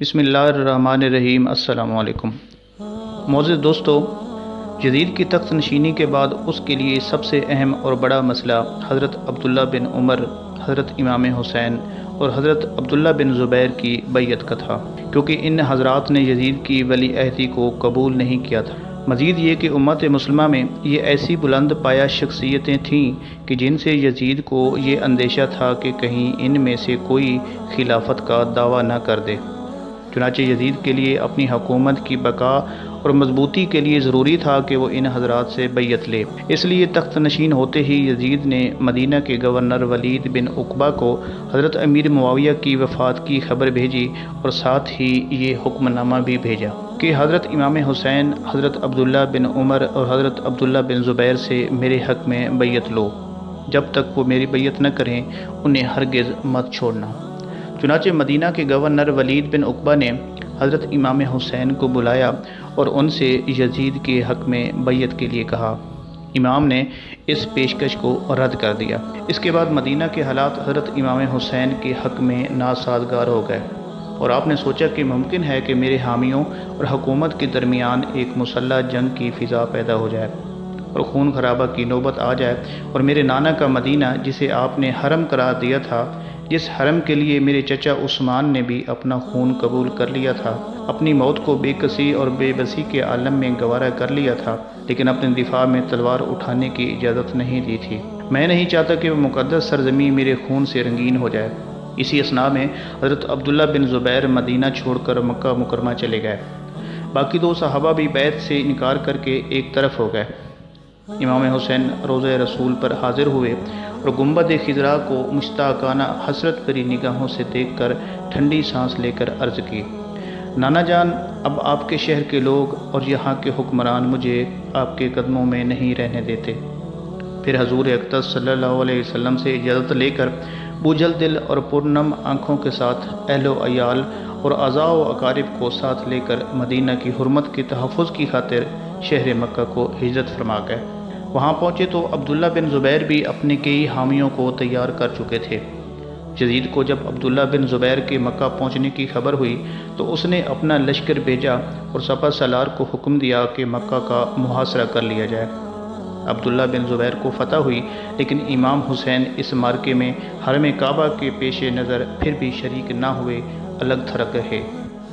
بسم اللہ الرحمن الرحیم۔ السلام علیکم معزز دوستو، یزید کی تخت نشینی کے بعد اس کے لیے سب سے اہم اور بڑا مسئلہ حضرت عبداللہ بن عمر، حضرت امام حسین اور حضرت عبداللہ بن زبیر کی بیعت کا تھا، کیونکہ ان حضرات نے یزید کی ولی عہدی کو قبول نہیں کیا تھا۔ مزید یہ کہ امت مسلمہ میں یہ ایسی بلند پایہ شخصیتیں تھیں کہ جن سے یزید کو یہ اندیشہ تھا کہ کہیں ان میں سے کوئی خلافت کا دعویٰ نہ کر دے۔ چنانچہ یزید کے لیے اپنی حکومت کی بقا اور مضبوطی کے لیے ضروری تھا کہ وہ ان حضرات سے بیعت لے۔ اس لیے تخت نشین ہوتے ہی یزید نے مدینہ کے گورنر ولید بن عقبہ کو حضرت امیر معاویہ کی وفات کی خبر بھیجی اور ساتھ ہی یہ حکم نامہ بھی بھیجا کہ حضرت امام حسین، حضرت عبداللہ بن عمر اور حضرت عبداللہ بن زبیر سے میرے حق میں بیعت لو۔ جب تک وہ میری بیعت نہ کریں انہیں ہرگز مت چھوڑنا۔ چنانچہ مدینہ کے گورنر ولید بن عقبہ نے حضرت امام حسین کو بلایا اور ان سے یزید کے حق میں بیعت کے لیے کہا۔ امام نے اس پیشکش کو رد کر دیا۔ اس کے بعد مدینہ کے حالات حضرت امام حسین کے حق میں ناسازگار ہو گئے اور آپ نے سوچا کہ ممکن ہے کہ میرے حامیوں اور حکومت کے درمیان ایک مسلح جنگ کی فضا پیدا ہو جائے اور خون خرابہ کی نوبت آ جائے، اور میرے نانا کا مدینہ جسے آپ نے حرم قرار دیا تھا، جس حرم کے لیے میرے چچا عثمان نے بھی اپنا خون قبول کر لیا تھا، اپنی موت کو بے کسی اور بے بسی کے عالم میں گوارا کر لیا تھا، لیکن اپنے دفاع میں تلوار اٹھانے کی اجازت نہیں دی تھی۔ میں نہیں چاہتا کہ وہ مقدس سرزمین میرے خون سے رنگین ہو جائے۔ اسی اثناء میں حضرت عبداللہ بن زبیر مدینہ چھوڑ کر مکہ مکرمہ چلے گئے۔ باقی دو صحابہ بھی بیعت سے انکار کر کے ایک طرف ہو گئے۔ امام حسین روضہ رسول پر حاضر ہوئے اور گنبد خضرا کو مشتاقانہ حسرت بھری نگاہوں سے دیکھ کر ٹھنڈی سانس لے کر عرض کی، نانا جان، اب آپ کے شہر کے لوگ اور یہاں کے حکمران مجھے آپ کے قدموں میں نہیں رہنے دیتے۔ پھر حضور اقدس صلی اللہ علیہ وسلم سے اجازت لے کر بوجھل دل اور پرنم آنکھوں کے ساتھ اہل و عیال اور اعزاء و اقارب کو ساتھ لے کر مدینہ کی حرمت کے تحفظ کی خاطر شہر مکہ کو ہجرت فرما گئے۔ وہاں پہنچے تو عبداللہ بن زبیر بھی اپنے کئی حامیوں کو تیار کر چکے تھے۔ یزید کو جب عبداللہ بن زبیر کے مکہ پہنچنے کی خبر ہوئی تو اس نے اپنا لشکر بھیجا اور سپہ سالار کو حکم دیا کہ مکہ کا محاصرہ کر لیا جائے۔ عبداللہ بن زبیر کو فتح ہوئی، لیکن امام حسین اس معرکے میں حرم کعبہ کے پیش نظر پھر بھی شریک نہ ہوئے، الگ تھلگ رہے۔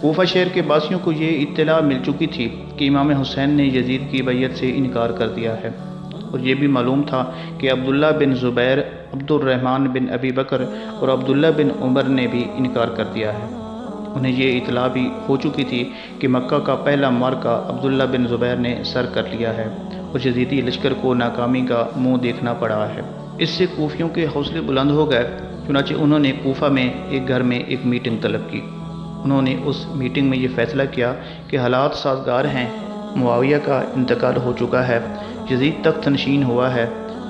کوفہ شہر کے باسیوں کو یہ اطلاع مل چکی تھی کہ امام حسین نے یزید کی بیعت سے انکار کر دیا ہے، اور یہ بھی معلوم تھا کہ عبداللہ بن زبیر، عبد الرحمن بن ابی بکر اور عبداللہ بن عمر نے بھی انکار کر دیا ہے۔ انہیں یہ اطلاع بھی ہو چکی تھی کہ مکہ کا پہلا معرکہ عبداللہ بن زبیر نے سر کر لیا ہے اور یزیدی لشکر کو ناکامی کا منہ دیکھنا پڑا ہے۔ اس سے کوفیوں کے حوصلے بلند ہو گئے، چنانچہ انہوں نے کوفہ میں ایک گھر میں ایک میٹنگ طلب کی۔ انہوں نے اس میٹنگ میں یہ فیصلہ کیا کہ حالات سازگار ہیں، معاویہ کا انتقال ہو چکا ہے، یزید تخت نشین ہوا ہے،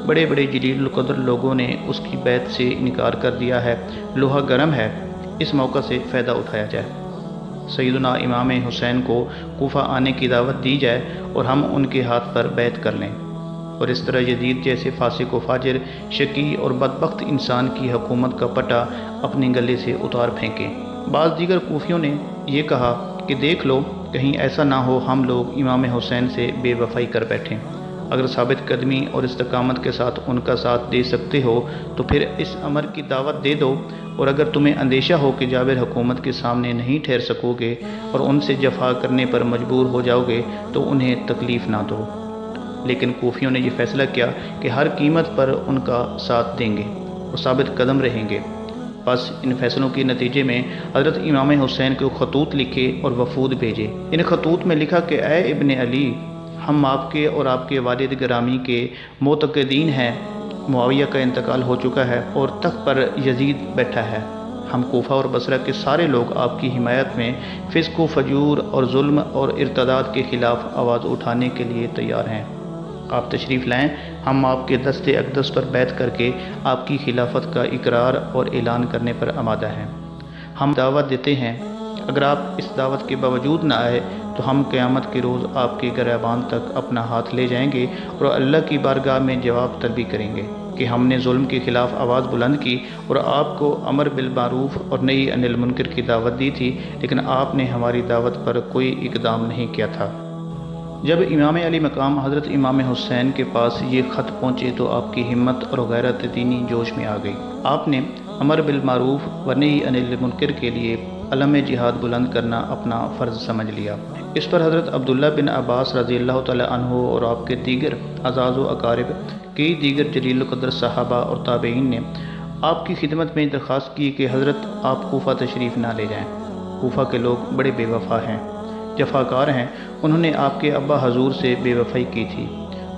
بڑے بڑے جلیل القدر لوگوں نے اس کی بیعت سے انکار کر دیا ہے، لوہا گرم ہے، اس موقع سے فائدہ اٹھایا جائے، سیدنا امام حسین کو کوفہ آنے کی دعوت دی جائے اور ہم ان کے ہاتھ پر بیعت کر لیں، اور اس طرح یزید جیسے فاسق و فاجر، شقی اور بدبخت انسان کی حکومت کا پٹا اپنے گلے سے اتار پھینکیں۔ بعض دیگر کوفیوں نے یہ کہا کہ دیکھ لو، کہیں ایسا نہ ہو ہم لوگ امام حسین سے بے وفائی کر بیٹھیں۔ اگر ثابت قدمی اور استقامت کے ساتھ ان کا ساتھ دے سکتے ہو تو پھر اس امر کی دعوت دے دو، اور اگر تمہیں اندیشہ ہو کہ جابر حکومت کے سامنے نہیں ٹھہر سکو گے اور ان سے جفا کرنے پر مجبور ہو جاؤ گے تو انہیں تکلیف نہ دو۔ لیکن کوفیوں نے یہ فیصلہ کیا کہ ہر قیمت پر ان کا ساتھ دیں گے اور ثابت قدم رہیں گے۔ بس ان فیصلوں کے نتیجے میں حضرت امام حسین کو خطوط لکھے اور وفود بھیجے۔ ان خطوط میں لکھا کہ اے ابن علی، ہم آپ کے اور آپ کے والد گرامی کے معتقدین ہیں، معاویہ کا انتقال ہو چکا ہے اور تخت پر یزید بیٹھا ہے۔ ہم کوفہ اور بصرہ کے سارے لوگ آپ کی حمایت میں فسق و فجور اور ظلم اور ارتداد کے خلاف آواز اٹھانے کے لیے تیار ہیں۔ آپ تشریف لائیں، ہم آپ کے دست اقدس پر بیعت کر کے آپ کی خلافت کا اقرار اور اعلان کرنے پر آمادہ ہیں۔ ہم دعوت دیتے ہیں، اگر آپ اس دعوت کے باوجود نہ آئے تو ہم قیامت کے روز آپ کے گریبان تک اپنا ہاتھ لے جائیں گے اور اللہ کی بارگاہ میں جواب طلبی کریں گے۔ کہ ہم نے ظلم کے خلاف آواز بلند کی اور آپ کو امر بالمعروف اور نہی عن المنکر کی دعوت دی تھی، لیکن آپ نے ہماری دعوت پر کوئی اقدام نہیں کیا تھا۔ جب امام علی مقام حضرت امام حسین کے پاس یہ خط پہنچے تو آپ کی ہمت اور غیرت دینی جوش میں آ گئی۔ آپ نے امر بالمعروف و نہی عن المنکر کے لیے علم جہاد بلند کرنا اپنا فرض سمجھ لیا۔ اس پر حضرت عبداللہ بن عباس رضی اللہ تعالی عنہ اور آپ کے دیگر اعزاز و اقارب، کئی دیگر جلیل القدر صحابہ اور تابعین نے آپ کی خدمت میں درخواست کی کہ حضرت آپ کوفہ تشریف نہ لے جائیں۔ کوفہ کے لوگ بڑے بے وفا ہیں، جفاکار ہیں، انہوں نے آپ کے ابا حضور سے بے وفائی کی تھی،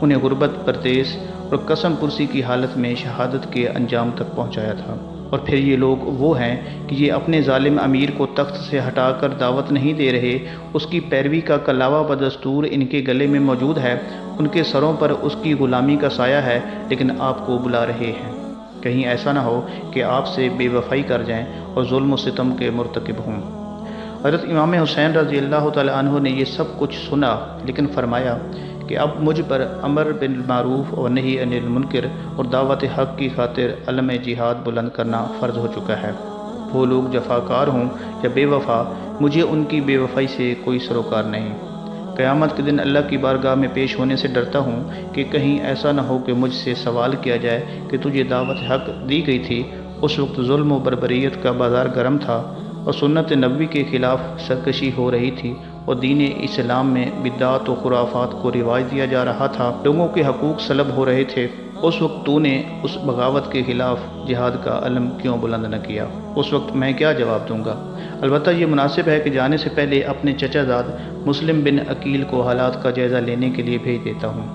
انہیں غربت، پردیس اور قسم پرسی کی حالت میں شہادت کے انجام تک پہنچایا تھا، اور پھر یہ لوگ وہ ہیں کہ یہ اپنے ظالم امیر کو تخت سے ہٹا کر دعوت نہیں دے رہے، اس کی پیروی کا کلاوہ بدستور ان کے گلے میں موجود ہے، ان کے سروں پر اس کی غلامی کا سایہ ہے، لیکن آپ کو بلا رہے ہیں۔ کہیں ایسا نہ ہو کہ آپ سے بے وفائی کر جائیں اور ظلم و ستم کے مرتکب ہوں۔ حضرت امام حسین رضی اللہ تعالی عنہ نے یہ سب کچھ سنا، لیکن فرمایا کہ اب مجھ پر امر بالمعروف اور نہی عن المنکر اور دعوت حق کی خاطر علم جہاد بلند کرنا فرض ہو چکا ہے۔ وہ لوگ جفاکار ہوں یا بے وفا، مجھے ان کی بے وفائی سے کوئی سروکار نہیں۔ قیامت کے دن اللہ کی بارگاہ میں پیش ہونے سے ڈرتا ہوں کہ کہیں ایسا نہ ہو کہ مجھ سے سوال کیا جائے کہ تجھے دعوت حق دی گئی تھی، اس وقت ظلم و بربریت کا بازار گرم تھا اور سنت نبوی کے خلاف سرکشی ہو رہی تھی، اور دین اسلام میں بدعات و خرافات کو رواج دیا جا رہا تھا، لوگوں کے حقوق سلب ہو رہے تھے، اس وقت تو نے اس بغاوت کے خلاف جہاد کا علم کیوں بلند نہ کیا؟ اس وقت میں کیا جواب دوں گا؟ البتہ یہ مناسب ہے کہ جانے سے پہلے اپنے چچا زاد مسلم بن عقیل کو حالات کا جائزہ لینے کے لیے بھیج دیتا ہوں۔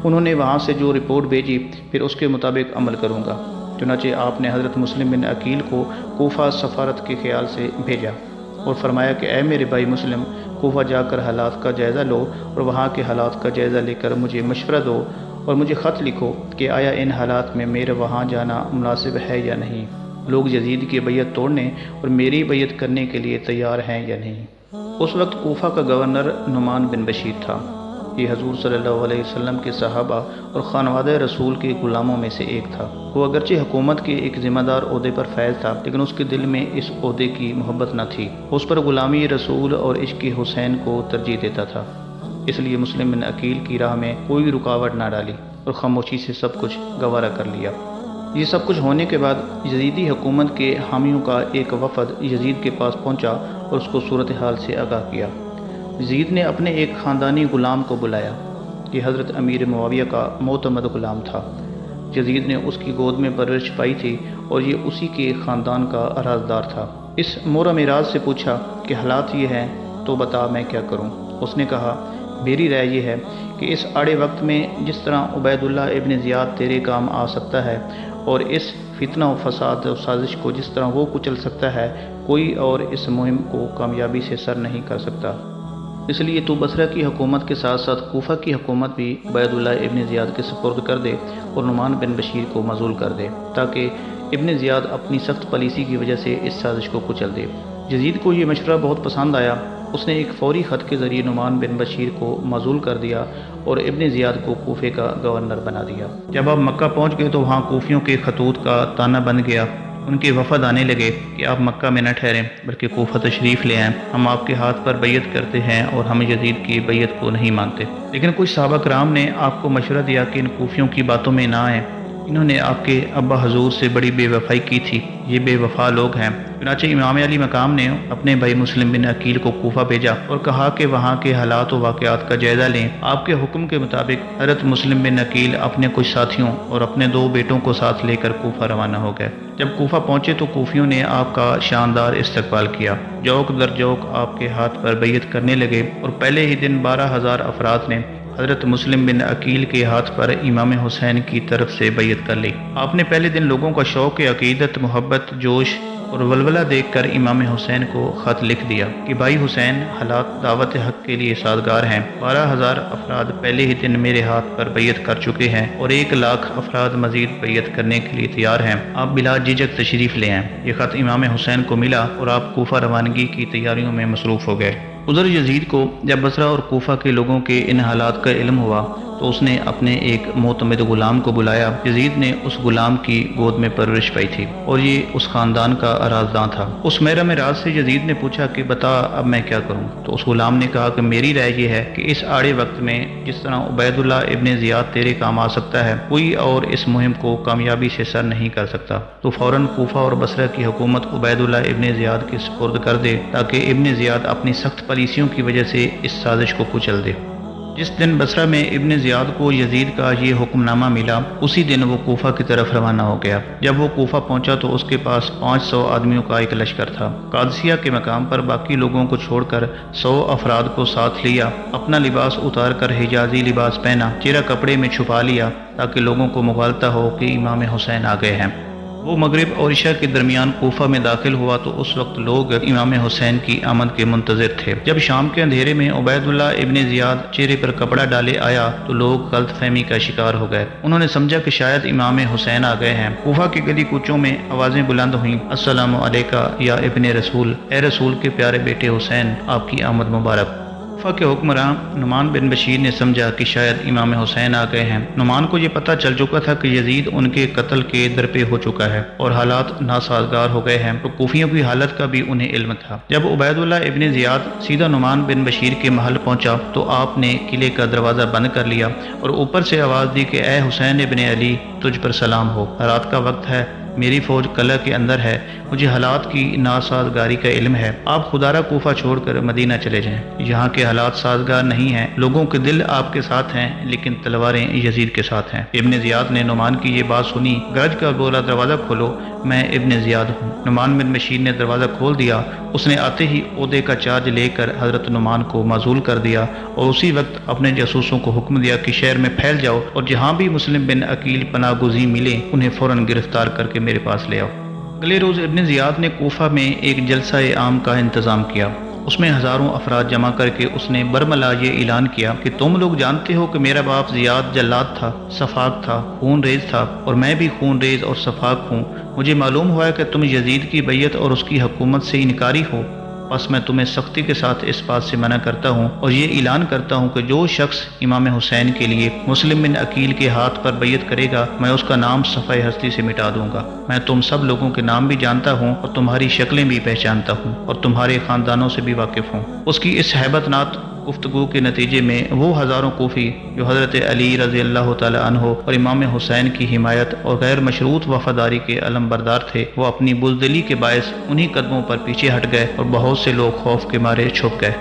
انہوں نے وہاں سے جو رپورٹ بھیجی پھر اس کے مطابق عمل کروں گا۔ چنانچہ آپ نے حضرت مسلم بن عقیل کو کوفہ سفارت کے خیال سے بھیجا اور فرمایا کہ اے میرے بھائی مسلم، کوفہ جا کر حالات کا جائزہ لو اور وہاں کے حالات کا جائزہ لے کر مجھے مشورہ دو اور مجھے خط لکھو کہ آیا ان حالات میں میرا وہاں جانا مناسب ہے یا نہیں، لوگ یزید کی بیعت توڑنے اور میری بیعت کرنے کے لیے تیار ہیں یا نہیں۔ اس وقت کوفہ کا گورنر نعمان بن بشیر تھا۔ یہ حضور صلی اللہ علیہ وسلم کے صحابہ اور خانوادہ رسول کے غلاموں میں سے ایک تھا۔ وہ اگرچہ حکومت کے ایک ذمہ دار عہدے پر فائز تھا، لیکن اس کے دل میں اس عہدے کی محبت نہ تھی، اس پر غلامی رسول اور عشق حسین کو ترجیح دیتا تھا، اس لیے مسلم بن عقیل کی راہ میں کوئی رکاوٹ نہ ڈالی اور خاموشی سے سب کچھ گوارا کر لیا۔ یہ سب کچھ ہونے کے بعد یزیدی حکومت کے حامیوں کا ایک وفد یزید کے پاس پہنچا اور اس کو صورتحال سے آگاہ کیا۔ یزید نے اپنے ایک خاندانی غلام کو بلایا، یہ حضرت امیر معاویہ کا معتمد غلام تھا۔ یزید نے اس کی گود میں پرورش پائی تھی اور یہ اسی کے خاندان کا رازدار تھا۔ اس مورم راز سے پوچھا کہ حالات یہ ہیں تو بتا میں کیا کروں؟ اس نے کہا میری رائے یہ ہے کہ اس آڑے وقت میں جس طرح عبید اللہ ابن زیاد تیرے کام آ سکتا ہے اور اس فتنہ و فساد و سازش کو جس طرح وہ کچل سکتا ہے، کوئی اور اس مہم کو کامیابی سے سر نہیں کر سکتا۔ اس لیے تو بصرہ کی حکومت کے ساتھ ساتھ کوفہ کی حکومت بھی عبید اللہ ابن زیاد کے سپرد کر دے اور نعمان بن بشیر کو معزول کر دے، تاکہ ابن زیاد اپنی سخت پالیسی کی وجہ سے اس سازش کو کچل دے۔ یزید کو یہ مشورہ بہت پسند آیا، اس نے ایک فوری خط کے ذریعے نعمان بن بشیر کو معزول کر دیا اور ابن زیاد کو کوفے کا گورنر بنا دیا۔ جب آپ مکہ پہنچ گئے تو وہاں کوفیوں کے خطوط کا تانا بن گیا، ان کے وفد آنے لگے کہ آپ مکہ میں نہ ٹھہریں بلکہ کوفہ تشریف لے آئیں، ہم آپ کے ہاتھ پر بیعت کرتے ہیں اور ہم یزید کی بیعت کو نہیں مانتے۔ لیکن کچھ صحابہ کرام نے آپ کو مشورہ دیا کہ ان کوفیوں کی باتوں میں نہ آئیں، انہوں نے آپ کے ابا حضور سے بڑی بے وفائی کی تھی، یہ بے وفا لوگ ہیں۔ چنانچہ امام علی مقام نے اپنے بھائی مسلم بن عقیل کو کوفہ بھیجا اور کہا کہ وہاں کے حالات و واقعات کا جائزہ لیں۔ آپ کے حکم کے مطابق حضرت مسلم بن عقیل اپنے کچھ ساتھیوں اور اپنے 2 بیٹوں کو ساتھ لے کر کوفہ روانہ ہو گئے۔ جب کوفہ پہنچے تو کوفیوں نے آپ کا شاندار استقبال کیا، جوک در جوک آپ کے ہاتھ پر بیعت کرنے لگے اور پہلے ہی دن 12,000 افراد نے حضرت مسلم بن عقیل کے ہاتھ پر امام حسین کی طرف سے بیعت کر لی۔ آپ نے پہلے دن لوگوں کا شوق عقیدت، محبت، جوش اور ولولہ دیکھ کر امام حسین کو خط لکھ دیا کہ بھائی حسین، حالات دعوت حق کے لیے سازگار ہیں، 12,000 افراد پہلے ہی دن میرے ہاتھ پر بیعت کر چکے ہیں اور 1,00,000 افراد مزید بیعت کرنے کے لیے تیار ہیں، آپ بلا جھجک تشریف لے آئیں۔ یہ خط امام حسین کو ملا اور آپ کوفہ روانگی کی تیاریوں میں مصروف ہو گئے۔ ادھر یزید کو جب بصرہ اور کوفہ کے لوگوں کے ان حالات کا علم ہوا تو تو اس نے اپنے ایک معتمد غلام کو بلایا۔ یزید نے اس غلام کی گود میں پرورش پائی تھی اور یہ اس خاندان کا رازداں تھا۔ اس محرم راز سے یزید نے پوچھا کہ بتا اب میں کیا کروں؟ تو اس غلام نے کہا کہ میری رائے یہ ہے کہ اس آڑے وقت میں جس طرح عبید اللہ ابن زیاد تیرے کام آ سکتا ہے، کوئی اور اس مہم کو کامیابی سے سر نہیں کر سکتا۔ تو فوراً کوفہ اور بصرہ کی حکومت عبید اللہ ابن زیاد کے سپرد کر دے تاکہ ابن زیاد اپنی سخت پالیسیوں کی وجہ سے اس سازش کو کچل دے۔ جس دن بصرہ میں ابن زیاد کو یزید کا یہ حکم نامہ ملا، اسی دن وہ کوفہ کی طرف روانہ ہو گیا۔ جب وہ کوفہ پہنچا تو اس کے پاس 500 آدمیوں کا ایک لشکر تھا۔ قادسیہ کے مقام پر باقی لوگوں کو چھوڑ کر 100 افراد کو ساتھ لیا، اپنا لباس اتار کر حجازی لباس پہنا، چہرہ کپڑے میں چھپا لیا تاکہ لوگوں کو مغالطہ ہو کہ امام حسین آ گئے ہیں۔ وہ مغرب اور عشاء کے درمیان کوفہ میں داخل ہوا تو اس وقت لوگ امام حسین کی آمد کے منتظر تھے۔ جب شام کے اندھیرے میں عبید اللہ ابن زیاد چہرے پر کپڑا ڈالے آیا تو لوگ غلط فہمی کا شکار ہو گئے۔ انہوں نے سمجھا کہ شاید امام حسین آ گئے ہیں۔ کوفہ کی گلی کوچوں میں آوازیں بلند ہوئیں، السلام علیکہ یا ابن رسول، اے رسول کے پیارے بیٹے حسین، آپ کی آمد مبارک۔ کوفہ کے حکمراں نعمان بن بشیر نے سمجھا کہ شاید امام حسین آ گئے ہیں۔ نعمان کو یہ پتہ چل چکا تھا کہ یزید ان کے قتل کے درپے ہو چکا ہے اور حالات ناسازگار ہو گئے ہیں، تو کوفیوں کی حالت کا بھی انہیں علم تھا۔ جب عبید اللہ ابن زیاد سیدھا نعمان بن بشیر کے محل پہنچا تو آپ نے قلعے کا دروازہ بند کر لیا اور اوپر سے آواز دی کہ اے حسین ابن علی، تجھ پر سلام ہو، رات کا وقت ہے، میری فوج قلعہ کے اندر ہے، مجھے حالات کی ناسازگاری کا علم ہے، آپ خدا را کوفہ چھوڑ کر مدینہ چلے جائیں، یہاں کے حالات سازگار نہیں ہیں، لوگوں کے دل آپ کے ساتھ ہیں لیکن تلواریں یزید کے ساتھ ہیں۔ ابن زیاد نے نعمان کی یہ بات سنی، گرج کر بولا دروازہ کھولو، میں ابن زیاد ہوں۔ نعمان بن بشیر نے دروازہ کھول دیا، اس نے آتے ہی عہدے کا چارج لے کر حضرت نعمان کو معزول کر دیا اور اسی وقت اپنے جاسوسوں کو حکم دیا کہ شہر میں پھیل جاؤ اور جہاں بھی مسلم بن عقیل پناہ گزین ملے انہیں فوراً گرفتار کر کے میرے پاس لے آؤ۔ اگلے روز ابن زیاد نے کوفہ میں ایک جلسہ عام کا انتظام کیا۔ اس میں ہزاروں افراد جمع کر کے اس نے برملا یہ اعلان کیا کہ تم لوگ جانتے ہو کہ میرا باپ زیاد جلاد تھا، سفاک تھا، خون ریز تھا اور میں بھی خون ریز اور سفاک ہوں۔ مجھے معلوم ہوا ہے کہ تم یزید کی بیعت اور اس کی حکومت سے انکاری ہو، بس میں تمہیں سختی کے ساتھ اس بات سے منع کرتا ہوں اور یہ اعلان کرتا ہوں کہ جو شخص امام حسین کے لیے مسلم بن عقیل کے ہاتھ پر بیعت کرے گا میں اس کا نام صفحہ ہستی سے مٹا دوں گا۔ میں تم سب لوگوں کے نام بھی جانتا ہوں اور تمہاری شکلیں بھی پہچانتا ہوں اور تمہارے خاندانوں سے بھی واقف ہوں۔ اس کی اس ہیبت ناک گفتگو کے نتیجے میں وہ ہزاروں کوفی جو حضرت علی رضی اللہ تعالی عنہ اور امام حسین کی حمایت اور غیر مشروط وفاداری کے علم بردار تھے، وہ اپنی بزدلی کے باعث انہی قدموں پر پیچھے ہٹ گئے اور بہت سے لوگ خوف کے مارے چھپ گئے۔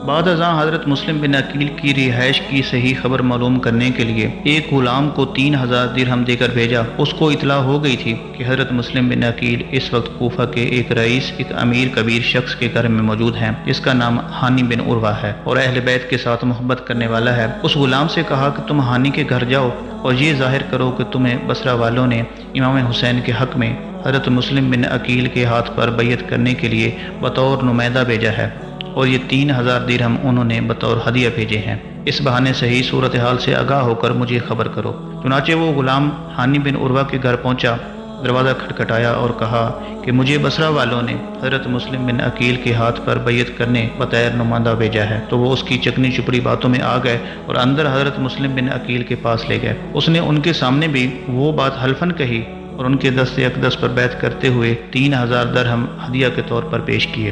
بعد ازاں حضرت مسلم بن عقیل کی رہائش کی صحیح خبر معلوم کرنے کے لیے ایک غلام کو 3000 درہم دے کر بھیجا۔ اس کو اطلاع ہو گئی تھی کہ حضرت مسلم بن عقیل اس وقت کوفہ کے ایک رئیس، ایک امیر کبیر شخص کے گھر میں موجود ہیں جس کا نام ہانی بن عروہ ہے اور اہل بیت کے ساتھ محبت کرنے والا ہے۔ اس غلام سے کہا کہ تم ہانی کے گھر جاؤ اور یہ ظاہر کرو کہ تمہیں بصرہ والوں نے امام حسین کے حق میں حضرت مسلم بن عقیل کے ہاتھ پر بیعت کرنے کے لیے بطور نمائندہ بھیجا ہے اور یہ 3000 درہم انہوں نے بطور ہدیہ بھیجے ہیں۔ اس بہانے صحیح صورتحال سے آگاہ ہو کر مجھے خبر کرو۔ چنانچہ وہ غلام ہانی بن عروہ کے گھر پہنچا، دروازہ کھٹکھٹایا اور کہا کہ مجھے بصرہ والوں نے حضرت مسلم بن عقیل کے ہاتھ پر بیعت کرنے بطور نمائندہ بھیجا ہے۔ تو وہ اس کی چکنی چپڑی باتوں میں آ گئے اور اندر حضرت مسلم بن عقیل کے پاس لے گئے۔ اس نے ان کے سامنے بھی وہ بات حلفاً کہی اور ان کے دست اقدس پر بیعت کرتے ہوئے 3000 درہم ہدیہ کے طور پر پیش کیے۔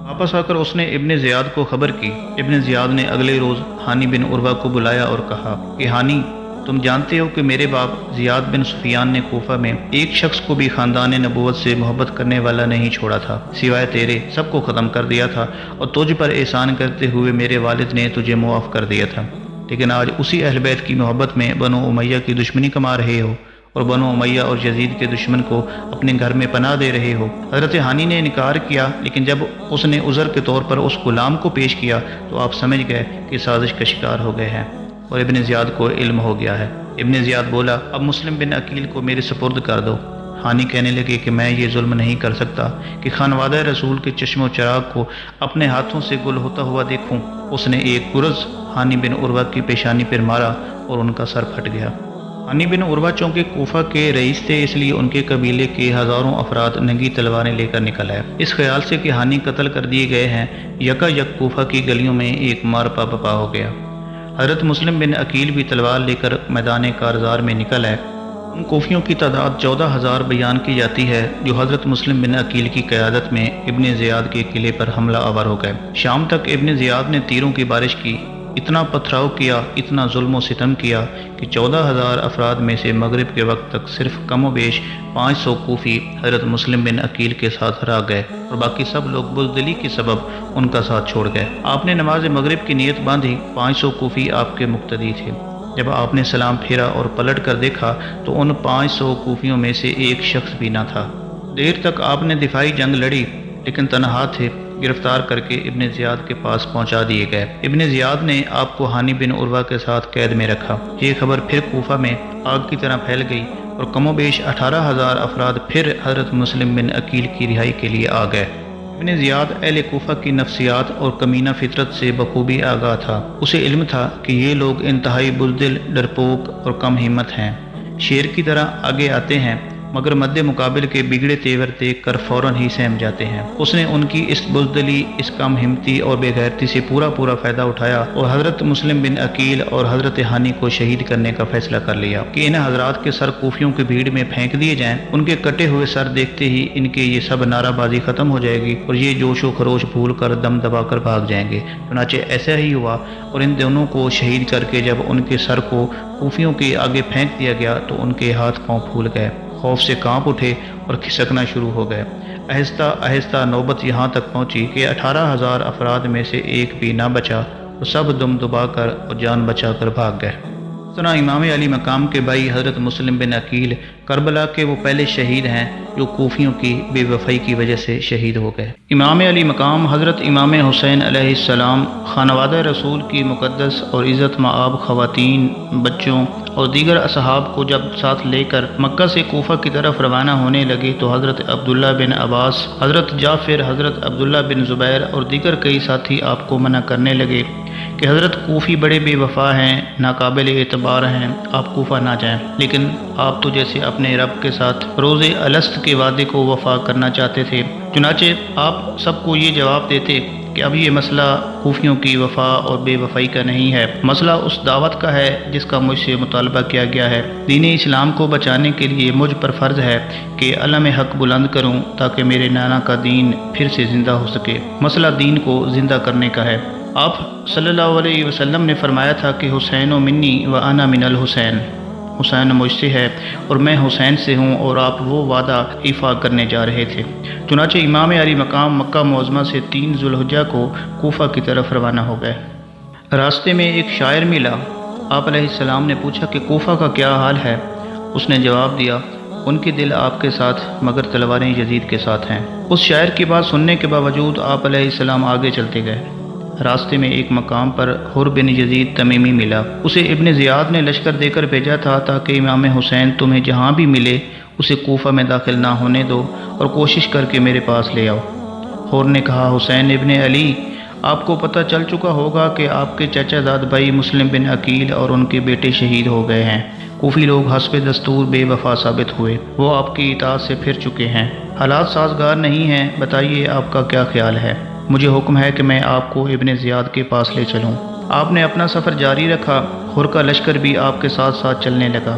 واپس آ کر اس نے ابن زیاد کو خبر کی۔ ابن زیاد نے اگلے روز ہانی بن عروہ کو بلایا اور کہا کہ ہانی، تم جانتے ہو کہ میرے باپ زیاد بن سفیان نے کوفہ میں ایک شخص کو بھی خاندان نبوت سے محبت کرنے والا نہیں چھوڑا تھا، سوائے تیرے سب کو ختم کر دیا تھا اور تجھ پر احسان کرتے ہوئے میرے والد نے تجھے معاف کر دیا تھا، لیکن آج اسی اہل بیت کی محبت میں بنو امیہ کی دشمنی کما رہے ہو اور بنو امیہ اور یزید کے دشمن کو اپنے گھر میں پناہ دے رہے ہو۔ حضرت ہانی نے انکار کیا، لیکن جب اس نے عذر کے طور پر اس غلام کو پیش کیا تو آپ سمجھ گئے کہ سازش کا شکار ہو گئے ہیں اور ابن زیاد کو علم ہو گیا ہے۔ ابن زیاد بولا، اب مسلم بن عقیل کو میرے سپرد کر دو۔ ہانی کہنے لگے کہ میں یہ ظلم نہیں کر سکتا کہ خانوادہ رسول کے چشم و چراغ کو اپنے ہاتھوں سے گل ہوتا ہوا دیکھوں۔ اس نے ایک گرز ہانی بن عروہ کی پیشانی پر مارا اور ان کا سر پھٹ گیا۔ ہانی بن عروہ چونکہ کوفہ کے رئیس تھے اس لیے ان کے قبیلے کے ہزاروں افراد ننگی تلواریں لے کر نکل آئے۔ اس خیال سے کہ ہانی قتل کر دیے گئے ہیں، یکا یک کوفہ کی گلیوں میں ایک مار پا بپا ہو گیا۔ حضرت مسلم بن عقیل بھی تلوار لے کر میدان کارزار میں نکل آئے۔ ان کوفیوں کی تعداد 14,000 بیان کی جاتی ہے جو حضرت مسلم بن عقیل کی قیادت میں ابن زیاد کے قلعے پر حملہ آور ہو گئے۔ شام تک ابن زیاد نے تیروں کی بارش کی، اتنا پتھراؤ کیا، اتنا ظلم و ستم کیا کہ 14,000 افراد میں سے مغرب کے وقت تک صرف کم و بیش 500 کوفی حضرت مسلم بن عقیل کے ساتھ رہ گئے اور باقی سب لوگ بزدلی کے سبب ان کا ساتھ چھوڑ گئے۔ آپ نے نماز مغرب کی نیت باندھی، 500 کوفی آپ کے مقتدی تھے۔ جب آپ نے سلام پھیرا اور پلٹ کر دیکھا تو ان 500 کوفیوں میں سے ایک شخص بھی نہ تھا۔ دیر تک آپ نے دفاعی جنگ لڑی لیکن تنہا تھے، گرفتار کر کے ابن زیاد کے پاس پہنچا دیے گئے۔ ابن زیاد نے آپ کو ہانی بن عروہ کے ساتھ قید میں رکھا۔ یہ خبر پھر کوفہ میں آگ کی طرح پھیل گئی اور کم و بیش 18,000 افراد پھر حضرت مسلم بن عقیل کی رہائی کے لیے آ گئے۔ ابن زیاد اہل کوفہ کی نفسیات اور کمینہ فطرت سے بخوبی آگاہ تھا۔ اسے علم تھا کہ یہ لوگ انتہائی بزدل، ڈرپوک اور کم ہمت ہیں، شیر کی طرح آگے آتے ہیں مگر مد مقابل کے بگڑے تیور دیکھ کر فوراً ہی سہم جاتے ہیں۔ اس نے ان کی اس بزدلی، اس کم ہمتی اور بے غیرتی سے پورا فائدہ اٹھایا اور حضرت مسلم بن عقیل اور حضرت ہانی کو شہید کرنے کا فیصلہ کر لیا کہ ان حضرات کے سر کوفیوں کی بھیڑ میں پھینک دیے جائیں۔ ان کے کٹے ہوئے سر دیکھتے ہی ان کے یہ سب نعرہ بازی ختم ہو جائے گی اور یہ جوش و خروش بھول کر دم دبا کر بھاگ جائیں گے۔ چنانچہ ایسا ہی ہوا اور ان دونوں کو شہید کر کے جب ان کے سر کو کوفیوں کے آگے پھینک دیا گیا تو ان کے ہاتھ پاؤں پھول گئے، خوف سے کانپ اٹھے اور کھسکنا شروع ہو گئے۔ آہستہ آہستہ نوبت یہاں تک پہنچی کہ 18,000 افراد میں سے ایک بھی نہ بچا اور سب دم دبا کر اور جان بچا کر بھاگ گئے۔ اس طرح امام علی مقام کے بھائی حضرت مسلم بن عقیل کربلا کے وہ پہلے شہید ہیں جو کوفیوں کی بے وفائی کی وجہ سے شہید ہو گئے۔ امام علی مقام حضرت امام حسین علیہ السلام خانوادہ رسول کی مقدس اور عزت مآب خواتین، بچوں اور دیگر اصحاب کو جب ساتھ لے کر مکہ سے کوفہ کی طرف روانہ ہونے لگے تو حضرت عبداللہ بن عباس، حضرت جعفر، حضرت عبداللہ بن زبیر اور دیگر کئی ساتھی آپ کو منع کرنے لگے کہ حضرت کوفی بڑے بے وفا ہیں، ناقابل اعتبار ہیں، آپ کوفہ نہ جائیں۔ لیکن آپ تو جیسے اپنے رب کے ساتھ روز الست کے وعدے کو وفا کرنا چاہتے تھے، چنانچہ آپ سب کو یہ جواب دیتے کہ اب یہ مسئلہ کوفیوں کی وفا اور بے وفائی کا نہیں ہے، مسئلہ اس دعوت کا ہے جس کا مجھ سے مطالبہ کیا گیا ہے۔ دین اسلام کو بچانے کے لیے مجھ پر فرض ہے کہ علم حق بلند کروں تاکہ میرے نانا کا دین پھر سے زندہ ہو سکے۔ مسئلہ دین کو زندہ کرنے کا ہے۔ آپ صلی اللہ علیہ وسلم نے فرمایا تھا کہ حسین و منی و انا من الحسین، حسین مجھ سے ہے اور میں حسین سے ہوں، اور آپ وہ وعدہ ایفا کرنے جا رہے تھے۔ چنانچہ امام علی مقام مکہ معظمہ سے 3 ذوالحجہ کو کوفہ کی طرف روانہ ہو گئے۔ راستے میں ایک شاعر ملا۔ آپ علیہ السلام نے پوچھا کہ کوفہ کا کیا حال ہے؟ اس نے جواب دیا، ان کے دل آپ کے ساتھ مگر تلواریں یزید کے ساتھ ہیں۔ اس شاعر کی بات سننے کے باوجود آپ علیہ السلام آگے چلتے گئے۔ راستے میں ایک مقام پر حر بن یزید تمیمی ملا۔ اسے ابن زیاد نے لشکر دے کر بھیجا تھا تاکہ امام حسین تمہیں جہاں بھی ملے اسے کوفہ میں داخل نہ ہونے دو اور کوشش کر کے میرے پاس لے آؤ۔ حر نے کہا، حسین ابن علی، آپ کو پتہ چل چکا ہوگا کہ آپ کے چچا زاد بھائی مسلم بن عقیل اور ان کے بیٹے شہید ہو گئے ہیں۔ کوفی لوگ حسب دستور بے وفا ثابت ہوئے، وہ آپ کی اطاعت سے پھر چکے ہیں، حالات سازگار نہیں ہیں، بتائیے آپ کا کیا خیال ہے؟ مجھے حکم ہے کہ میں آپ کو ابن زیاد کے پاس لے چلوں۔ آپ نے اپنا سفر جاری رکھا، حر کا لشکر بھی آپ کے ساتھ ساتھ چلنے لگا۔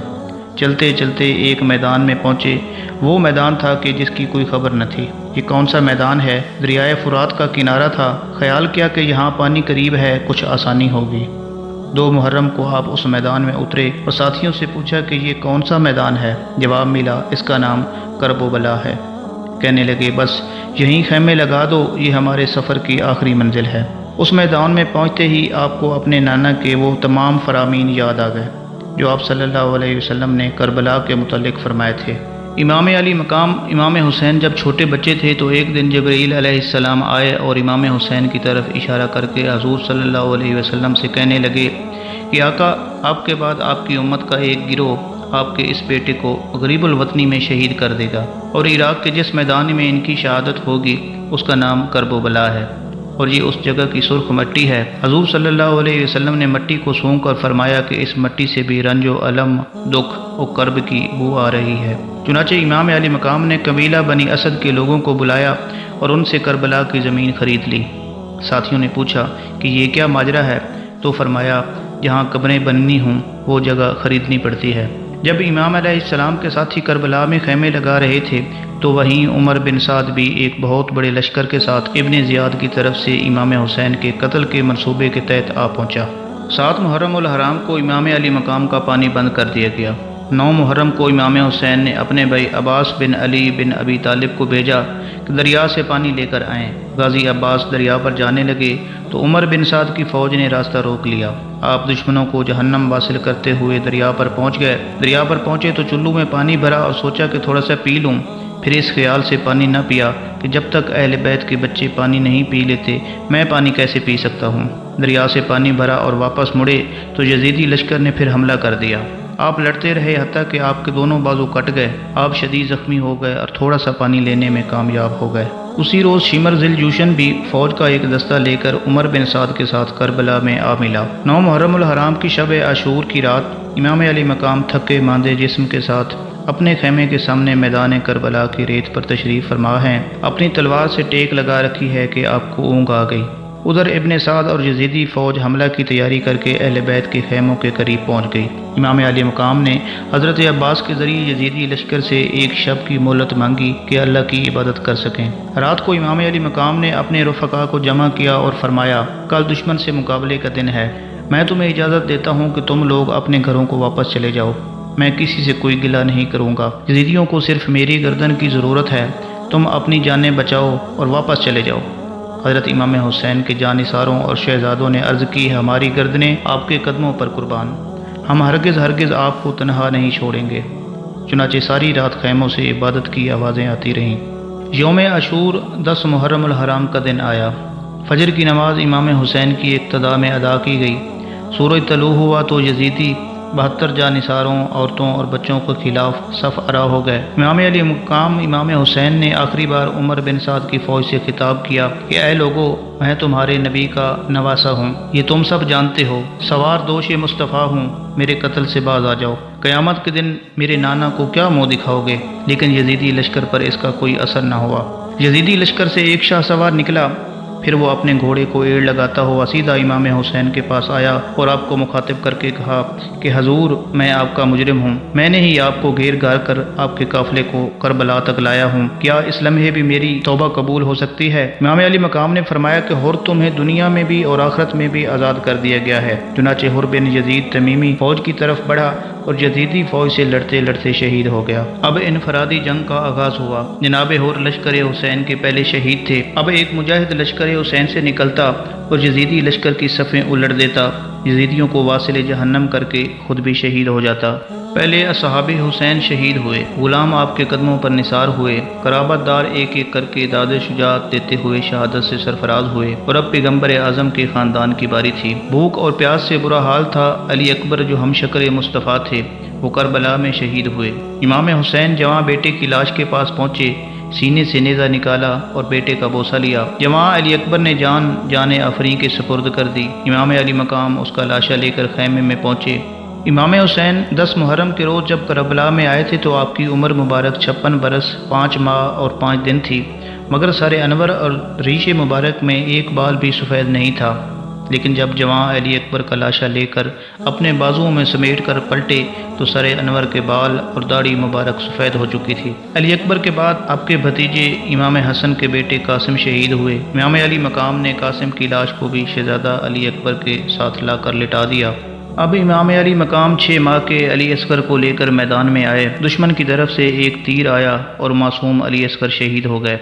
چلتے چلتے ایک میدان میں پہنچے، وہ میدان تھا کہ جس کی کوئی خبر نہ تھی۔ یہ کون سا میدان ہے؟ دریائے فرات کا کنارہ تھا۔ خیال کیا کہ یہاں پانی قریب ہے، کچھ آسانی ہوگی۔ 2 محرم کو آپ اس میدان میں اترے اور ساتھیوں سے پوچھا کہ یہ کون سا میدان ہے؟ جواب ملا، اس کا نام کرب و بلا ہے۔ کہنے لگے، بس یہیں خیمے لگا دو، یہ ہمارے سفر کی آخری منزل ہے۔ اس میدان میں پہنچتے ہی آپ کو اپنے نانا کے وہ تمام فرامین یاد آ گئے جو آپ صلی اللہ علیہ وسلم نے کربلا کے متعلق فرمائے تھے۔ امام علی مقام امام حسین جب چھوٹے بچے تھے تو ایک دن جبرائیل علیہ السلام آئے اور امام حسین کی طرف اشارہ کر کے حضور صلی اللہ علیہ وسلم سے کہنے لگے کہ آقا، آپ کے بعد آپ کی امت کا ایک گروہ آپ کے اس بیٹے کو غریب الوطنی میں شہید کر دے گا، اور عراق کے جس میدان میں ان کی شہادت ہوگی اس کا نام کرب و بلا ہے، اور یہ اس جگہ کی سرخ مٹی ہے۔ حضور صلی اللہ علیہ وسلم نے مٹی کو سونک اور فرمایا کہ اس مٹی سے بھی رنج و الم، دکھ اور کرب کی بو آ رہی ہے۔ چنانچہ امام علی مقام نے قبیلہ بنی اسد کے لوگوں کو بلایا اور ان سے کربلا کی زمین خرید لی۔ ساتھیوں نے پوچھا کہ یہ کیا ماجرا ہے؟ تو فرمایا، جہاں قبریں بننی ہوں وہ جگہ خریدنی پڑتی ہے۔ جب امام علیہ السلام کے ساتھی کربلا میں خیمے لگا رہے تھے تو وہیں عمر بن سعد بھی ایک بہت بڑے لشکر کے ساتھ ابن زیاد کی طرف سے امام حسین کے قتل کے منصوبے کے تحت آ پہنچا۔ 7 محرم الحرام کو امام علی مقام کا پانی بند کر دیا گیا۔ 9 محرم کو امام حسین نے اپنے بھائی عباس بن علی بن ابی طالب کو بھیجا کہ دریا سے پانی لے کر آئیں۔ غازی عباس دریا پر جانے لگے تو عمر بن سعد کی فوج نے راستہ روک لیا۔ آپ دشمنوں کو جہنم واصل کرتے ہوئے دریا پر پہنچ گئے۔ دریا پر پہنچے تو چلو میں پانی بھرا اور سوچا کہ تھوڑا سا پی لوں، پھر اس خیال سے پانی نہ پیا کہ جب تک اہل بیت کے بچے پانی نہیں پی لیتے میں پانی کیسے پی سکتا ہوں۔ دریا سے پانی بھرا اور واپس مڑے تو یزیدی لشکر نے پھر حملہ کر دیا۔ آپ لڑتے رہے حتیٰ کہ آپ کے دونوں بازو کٹ گئے۔ آپ شدید زخمی ہو گئے اور تھوڑا سا پانی لینے میں کامیاب ہو گئے۔ اسی روز شمر ذی الجوشن بھی فوج کا ایک دستہ لے کر عمر بن سعد کے ساتھ کربلا میں آ ملا۔ 9 محرم الحرام کی شب عاشور کی رات امام علی مقام تھکے ماندے جسم کے ساتھ اپنے خیمے کے سامنے میدان کربلا کی ریت پر تشریف فرما ہیں۔ اپنی تلوار سے ٹیک لگا رکھی ہے کہ آپ کو اونگ آ گئی۔ ادھر ابن سعد اور یزیدی فوج حملہ کی تیاری کر کے اہل بیت کے خیموں کے قریب پہنچ گئی۔ امام علی مقام نے حضرت عباس کے ذریعے یزیدی لشکر سے ایک شب کی مہلت مانگی کہ اللہ کی عبادت کر سکیں۔ رات کو امام علی مقام نے اپنے رفقا کو جمع کیا اور فرمایا، کل دشمن سے مقابلے کا دن ہے، میں تمہیں اجازت دیتا ہوں کہ تم لوگ اپنے گھروں کو واپس چلے جاؤ، میں کسی سے کوئی گلہ نہیں کروں گا، یزیدیوں کو صرف میری گردن کی ضرورت ہے، تم اپنی جانیں بچاؤ اور واپس چلے جاؤ۔ حضرت امام حسین کے جانثاروں اور شہزادوں نے عرض کی، ہماری گردنیں آپ کے قدموں پر قربان، ہم ہرگز آپ کو تنہا نہیں چھوڑیں گے۔ چنانچہ ساری رات خیموں سے عبادت کی آوازیں آتی رہیں۔ یوم عاشور 10 محرم الحرام کا دن آیا۔ فجر کی نماز امام حسین کی اقتداء میں ادا کی گئی۔ سورج طلوع ہوا تو یزیدی 72 جانثاروں، عورتوں اور بچوں کے خلاف صف آرا ہو گئے۔ امام علی مقام امام حسین نے آخری بار عمر بن سعد کی فوج سے خطاب کیا کہ اے لوگو، میں تمہارے نبی کا نواسا ہوں، یہ تم سب جانتے ہو، سوار دوش مصطفیٰ ہوں، میرے قتل سے باز آ جاؤ، قیامت کے دن میرے نانا کو کیا منہ دکھاؤ گے؟ لیکن یزیدی لشکر پر اس کا کوئی اثر نہ ہوا۔ یزیدی لشکر سے ایک شاہ سوار نکلا، پھر وہ اپنے گھوڑے کو ایڑ لگاتا ہوا سیدھا امام حسین کے پاس آیا اور آپ کو مخاطب کر کے کہا کہ حضور، میں آپ کا مجرم ہوں، میں نے ہی آپ کو گھیر گھار کر آپ کے قافلے کو کربلا تک لایا ہوں، کیا اس لمحے بھی میری توبہ قبول ہو سکتی ہے؟ امام علی مقام نے فرمایا کہ حر تمہیں دنیا میں بھی اور آخرت میں بھی آزاد کر دیا گیا ہے۔ چنانچہ حر بن یزید تمیمی فوج کی طرف بڑھا اور یزیدی فوج سے لڑتے لڑتے شہید ہو گیا۔ اب انفرادی جنگ کا آغاز ہوا۔ جناب حر لشکر حسین کے پہلے شہید تھے۔ اب ایک مجاہد لشکر حسین سے نکلتا اور یزیدی لشکر کی صفیں الٹ دیتا، یزیدیوں کو واصل جہنم کر کے خود بھی شہید ہو جاتا۔ پہلے اصحاب حسین شہید ہوئے، غلام آپ کے قدموں پر نثار ہوئے، قرابت دار ایک ایک کر کے داد شجاعت دیتے ہوئے شہادت سے سرفراز ہوئے، اور اب پیغمبر اعظم کے خاندان کی باری تھی۔ بھوک اور پیاس سے برا حال تھا۔ علی اکبر جو ہم شکر مصطفیٰ تھے وہ کربلا میں شہید ہوئے۔ امام حسین جواں بیٹے کی لاش کے پاس پہنچے، سینے سے نیزہ نکالا اور بیٹے کا بوسہ لیا۔ جواں علی اکبر نے جان آفریں کے سپرد کر دی۔ امام علی مقام اس کا لاشا لے کر خیمے میں پہنچے۔ امام حسین 10 محرم کے روز جب کربلا میں آئے تھے تو آپ کی عمر مبارک 56 برس 5 ماہ اور 5 دن تھی، مگر سر انور اور ریش مبارک میں ایک بال بھی سفید نہیں تھا۔ لیکن جب جواں علی اکبر کا لاشا لے کر اپنے بازوؤں میں سمیٹ کر پلٹے تو سر انور کے بال اور داڑھی مبارک سفید ہو چکی تھی۔ علی اکبر کے بعد آپ کے بھتیجے امام حسن کے بیٹے قاسم شہید ہوئے۔ امام علی مقام نے قاسم کی لاش کو بھی شہزادہ علی اکبر کے ساتھ لا کر لٹا دیا۔ اب امام علی مقام 6 ماہ کے علی اصغر کو لے کر میدان میں آئے۔ دشمن کی طرف سے ایک تیر آیا اور معصوم علی اصغر شہید ہو گئے۔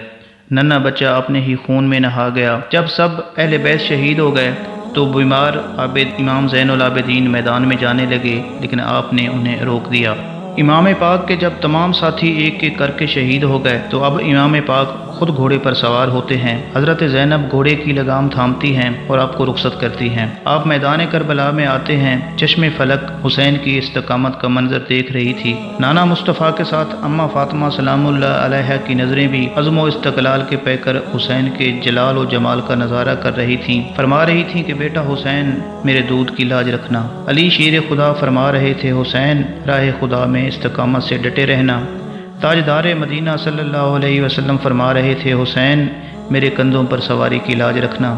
ننھا بچہ اپنے ہی خون میں نہا گیا۔ جب سب اہل بیت شہید ہو گئے تو بیمار عابد امام زین العابدین میدان میں جانے لگے، لیکن آپ نے انہیں روک دیا۔ امام پاک کے جب تمام ساتھی ایک ایک کر کے شہید ہو گئے تو اب امام پاک خود گھوڑے پر سوار ہوتے ہیں۔ حضرت زینب گھوڑے کی لگام تھامتی ہیں اور آپ کو رخصت کرتی ہیں۔ آپ میدان کربلا میں آتے ہیں۔ چشم فلک حسین کی استقامت کا منظر دیکھ رہی تھی۔ نانا مصطفیٰ کے ساتھ اماں فاطمہ سلام اللہ علیہا کی نظریں بھی عزم و استقلال کے پیکر حسین کے جلال و جمال کا نظارہ کر رہی تھیں، فرما رہی تھیں کہ بیٹا حسین، میرے دودھ کی لاج رکھنا۔ علی شیر خدا فرما رہے تھے، حسین، راہ خدا میں استقامت سے ڈٹے رہنا۔ تاجدار مدینہ صلی اللہ علیہ وسلم فرما رہے تھے، حسین، میرے کندھوں پر سواری کی لاج رکھنا۔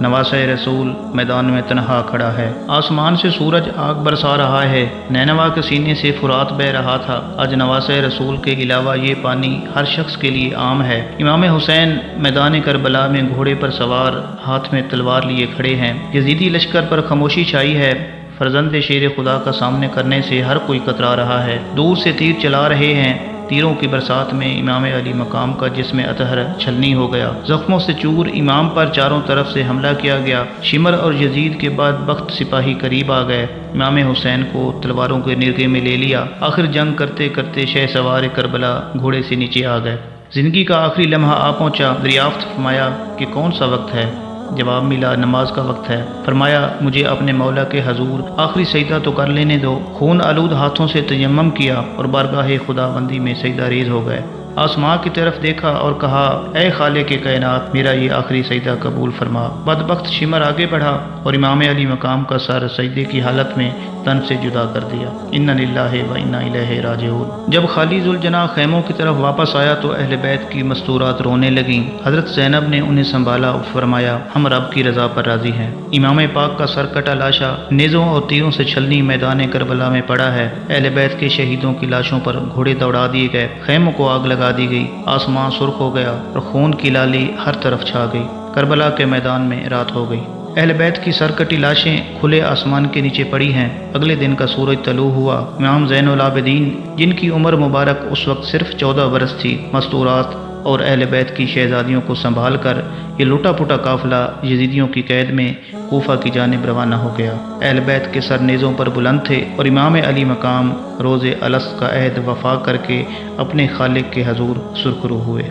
نواسہ رسول میدان میں تنہا کھڑا ہے۔ آسمان سے سورج آگ برسا رہا ہے، نینوا کے سینے سے فرات بہہ رہا تھا۔ آج نواسہ رسول کے علاوہ یہ پانی ہر شخص کے لیے عام ہے۔ امام حسین میدان کربلا میں گھوڑے پر سوار، ہاتھ میں تلوار لیے کھڑے ہیں۔ یزیدی لشکر پر خاموشی چھائی ہے۔ فرزند شیر خدا کا سامنے کرنے سے ہر کوئی کترا رہا ہے۔ دور سے تیر چلا رہے ہیں۔ تیروں کی برسات میں امام علی مقام کا جسم اطہر چھلنی ہو گیا۔ زخموں سے چور امام پر چاروں طرف سے حملہ کیا گیا۔ شمر اور یزید کے بعد بخت سپاہی قریب آ گئے۔ امام حسین کو تلواروں کے نرغے میں لے لیا۔ آخر جنگ کرتے کرتے شہ سوار کربلا گھوڑے سے نیچے آ گئے۔ زندگی کا آخری لمحہ آ پہنچا۔ دریافت فرمایا کہ کون سا وقت ہے؟ جواب ملا نماز کا وقت ہے۔ فرمایا مجھے اپنے مولا کے حضور آخری سجدہ تو کر لینے دو۔ خون آلود ہاتھوں سے تیمم کیا اور بارگاہ خدا بندی میں سجدہ ریز ہو گئے۔ آسمان کی طرف دیکھا اور کہا اے خالق کائنات، میرا یہ آخری سجدہ قبول فرما۔ بدبخت شمر آگے بڑھا اور امام علی مقام کا سر سجدے کی حالت میں تن سے جدا کر دیا۔ انا للہ و انا الیہ راجعون۔ جب خالی ذوالجناح خیموں کی طرف واپس آیا تو اہل بیت کی مستورات رونے لگیں۔ حضرت زینب نے انہیں سنبھالا اور فرمایا ہم رب کی رضا پر راضی ہیں۔ امام پاک کا سر کٹا لاشا نیزوں اور تیروں سے چھلنی میدان کربلا میں پڑا ہے۔ اہل بیت کے شہیدوں کی لاشوں پر گھوڑے دوڑا دیے گئے، خیموں کو آگ لگا دی گئی، آسمان سرخ ہو گیا اور خون کی لالی ہر طرف چھا گئی۔ کربلا کے میدان میں رات ہو گئی۔ اہل بیت کی سرکٹی لاشیں کھلے آسمان کے نیچے پڑی ہیں۔ اگلے دن کا سورج طلوع ہوا۔ امام زین العابدین جن کی عمر مبارک اس وقت صرف 14 برس تھی، مستورات اور اہل بیت کی شہزادیوں کو سنبھال کر یہ لوٹا پھوٹا قافلہ یزیدیوں کی قید میں کوفہ کی جانب روانہ ہو گیا۔ اہل بیت کے سر نیزوں پر بلند تھے اور امام علی مقام روز الست کا عہد وفا کر کے اپنے خالق کے حضور سرخرو ہوئے۔